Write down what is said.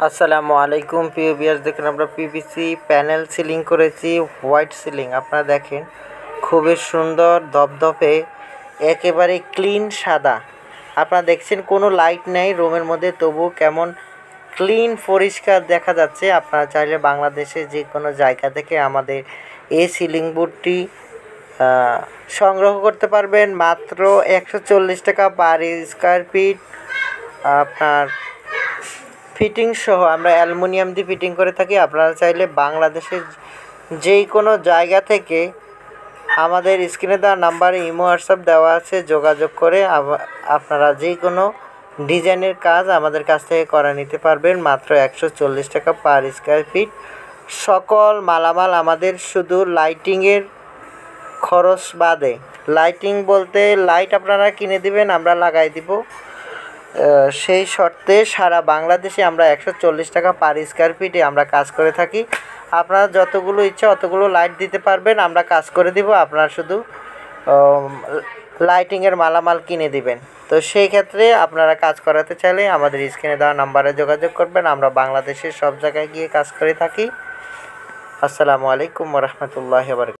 আসসালামু আলাইকুম প্রিয় ভিউয়ার্স, দেখুন আমরা পিভিসি প্যানেল সিলিং করেছি, হোয়াইট সিলিং। আপনারা দেখেন খুবই সুন্দর ধপধপে, একেবারে ক্লিন সাদা। আপনারা দেখছেন কোনো লাইট নেই রুমের মধ্যে, তবু কেমন ক্লিন পরিষ্কার দেখা যাচ্ছে। আপনারা চাইলে বাংলাদেশে যে কোনো জায়গা থেকে আমাদের এই সিলিং বোর্ডটি সংগ্রহ করতে পারবেন মাত্র 140 টাকা পার স্কোয়ার ফিট। আপনার ফিটিং সহ আমরা অ্যালুমিনিয়াম দিয়ে ফিটিং করে থাকি। আপনারা চাইলে বাংলাদেশের যেই কোনো জায়গা থেকে আমাদের স্ক্রিনে দেওয়া নাম্বারে ইমো হোয়াটসঅ্যাপ দেওয়া আছে, যোগাযোগ করে আপনারা যেই কোনো ডিজাইনের কাজ আমাদের কাছ থেকে করা নিতে পারবেন মাত্র 140 টাকা পার স্কোয়ার ফিট। সকল মালামাল আমাদের শুধু লাইটিংয়ের খরচ বাদে, লাইটিং বলতে লাইট আপনারা কিনে দিবেন, আমরা লাগাই দিব, সেই শর্তে সারা বাংলাদেশে আমরা 140 টাকা পার স্কোয়ার ফিটে আমরা কাজ করে থাকি। আপনারা যতগুলো ইচ্ছা অতগুলো লাইট দিতে পারবেন, আমরা কাজ করে দিব। আপনারা শুধু লাইটিংয়ের মালামাল কিনে দিবেন। তো সেই ক্ষেত্রে আপনারা কাজ করাতে চাইলে আমাদের স্ক্রিনে দেওয়া নাম্বারে যোগাযোগ করবেন। আমরা বাংলাদেশের সব জায়গায় গিয়ে কাজ করে থাকি। আসসালামু আলাইকুম ওয়া রাহমাতুল্লাহি ওয়া বারাকাতুহু।